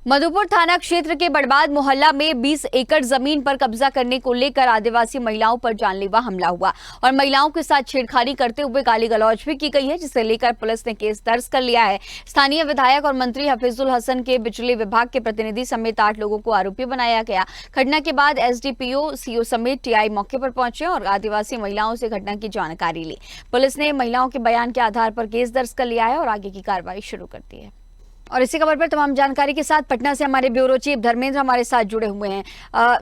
मधुपुर थाना क्षेत्र के बड़बाद मोहल्ला में 20 एकड़ जमीन पर कब्जा करने को लेकर आदिवासी महिलाओं पर जानलेवा हमला हुआ और महिलाओं के साथ छेड़खानी करते हुए गाली गलौज भी की गई है, जिसे लेकर पुलिस ने केस दर्ज कर लिया है। स्थानीय विधायक और मंत्री हफीजुल हसन के बिजली विभाग के प्रतिनिधि समेत 8 लोगों को आरोपी बनाया गया। घटना के बाद एसडीपीओ, सीओ समेत टीआई मौके पर पहुंचे और आदिवासी महिलाओं से घटना की जानकारी ली। पुलिस ने महिलाओं के बयान के आधार पर केस दर्ज कर लिया है और आगे की कार्रवाई शुरू कर दी है। और इसी खबर पर तमाम जानकारी के साथ पटना से हमारे ब्यूरो चीफ धर्मेंद्र हमारे साथ जुड़े हुए हैं।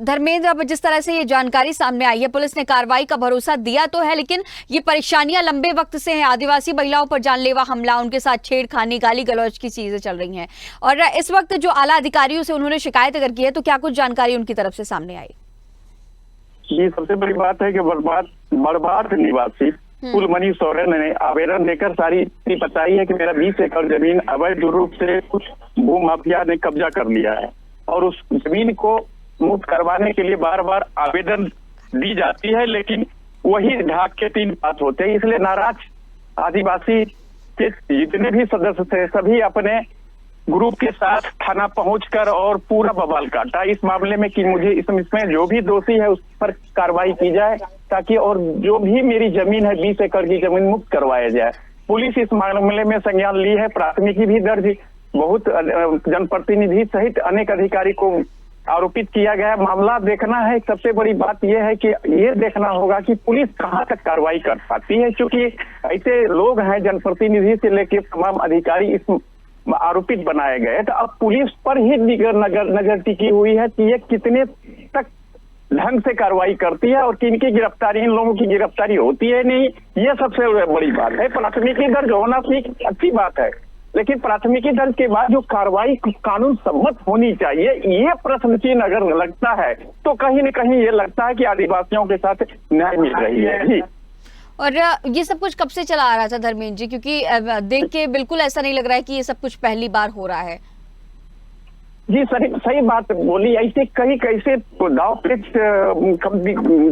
धर्मेंद्र, अब जिस तरह से ये जानकारी सामने आई है, पुलिस ने कार्रवाई का भरोसा दिया तो है, लेकिन ये परेशानियां लंबे वक्त से हैं। आदिवासी महिलाओं पर जानलेवा हमला, उनके साथ छेड़खानी, गाली गलौज की चीजें चल रही हैं और इस वक्त जो आला अधिकारियों से उन्होंने शिकायत अगर की है तो क्या कुछ जानकारी उनकी तरफ से सामने आई? ये सबसे बड़ी बात है कि बड़बाद निवासी कुलमणि सोरेन ने आवेदन देकर सारी बताई है कि मेरा 20 एकड़ जमीन अवैध रूप से कुछ भू माफिया ने कब्जा कर लिया है और उस जमीन को मुक्त करवाने के लिए बार बार आवेदन दी जाती है, लेकिन वही ढाक के 3 बात होते हैं। इसलिए नाराज आदिवासी के जितने भी सदस्य थे सभी अपने ग्रुप के साथ थाना पहुंचकर और पूरा बवाल काटा इस मामले में कि मुझे इसमें जो भी दोषी है उस पर कार्रवाई की जाए, ताकि और जो भी मेरी जमीन है 20 एकड़ की जमीन मुक्त करवाया जाए। पुलिस इस मामले में संज्ञान ली है, प्राथमिकी भी दर्ज, बहुत जनप्रतिनिधि सहित अनेक अधिकारी को आरोपित किया गया। मामला देखना है। सबसे बड़ी बात यह है कि ये देखना होगा कि पुलिस कहां तक कार्रवाई कर पाती है, क्योंकि ऐसे लोग हैं जनप्रतिनिधि से लेकर तमाम अधिकारी इस आरोपित बनाए गए। तो अब पुलिस पर ही नजर टिकी हुई है कि ये कितने तक ढंग से कार्रवाई करती है और किनकी गिरफ्तारी, इन लोगों की गिरफ्तारी होती है नहीं, ये सबसे बड़ी बात है। प्राथमिकी दर्ज होना ठीक अच्छी बात है, लेकिन प्राथमिकी दर्ज के बाद जो कार्रवाई कानून सम्मत होनी चाहिए, ये प्रश्न चिन्ह अगर लगता है तो कहीं न कहीं ये लगता है कि आदिवासियों के साथ न्याय मिल रही है। जी, और ये सब कुछ कब से चला आ रहा था धर्मेंद्र जी, क्योंकि देख के बिल्कुल ऐसा नहीं लग रहा है कि ये सब कुछ पहली बार हो रहा है। जी, सही बात बोली। ऐसे कई कैसे दाव पेच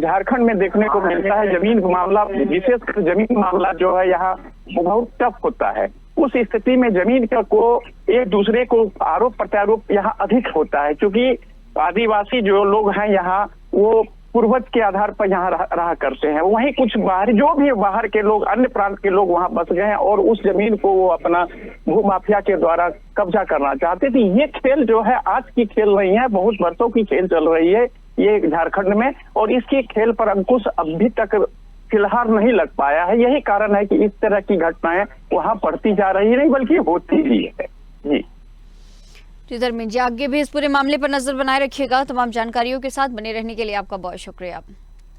झारखंड में देखने को मिलता है। जमीन मामला, विशेषकर जमीन मामला जो है यहाँ बहुत टफ होता है। उस स्थिति में जमीन को एक दूसरे को आरोप प्रत्यारोप यहाँ अधिक होता है, क्योंकि आदिवासी जो लोग हैं यहाँ वो पूर्वज के आधार पर यहाँ रहा करते हैं। वहीं कुछ बाहर जो भी बाहर के लोग, अन्य प्रांत के लोग वहाँ बस गए हैं और उस जमीन को वो अपना भू माफिया के द्वारा कब्जा करना चाहते थे। ये खेल जो है आज की खेल नहीं है, बहुत वर्षों की खेल चल रही है ये झारखंड में, और इसके खेल पर अंकुश अभी तक फिलहाल नहीं लग पाया है। यही कारण है कि इस तरह की घटनाएं वहाँ बढ़ती जा रही नहीं, बल्कि होती ही है। जी धर्मेंद्र जी, आगे भी इस पूरे मामले पर नजर बनाए रखिएगा। तमाम जानकारियों के साथ बने रहने के लिए आपका बहुत शुक्रिया।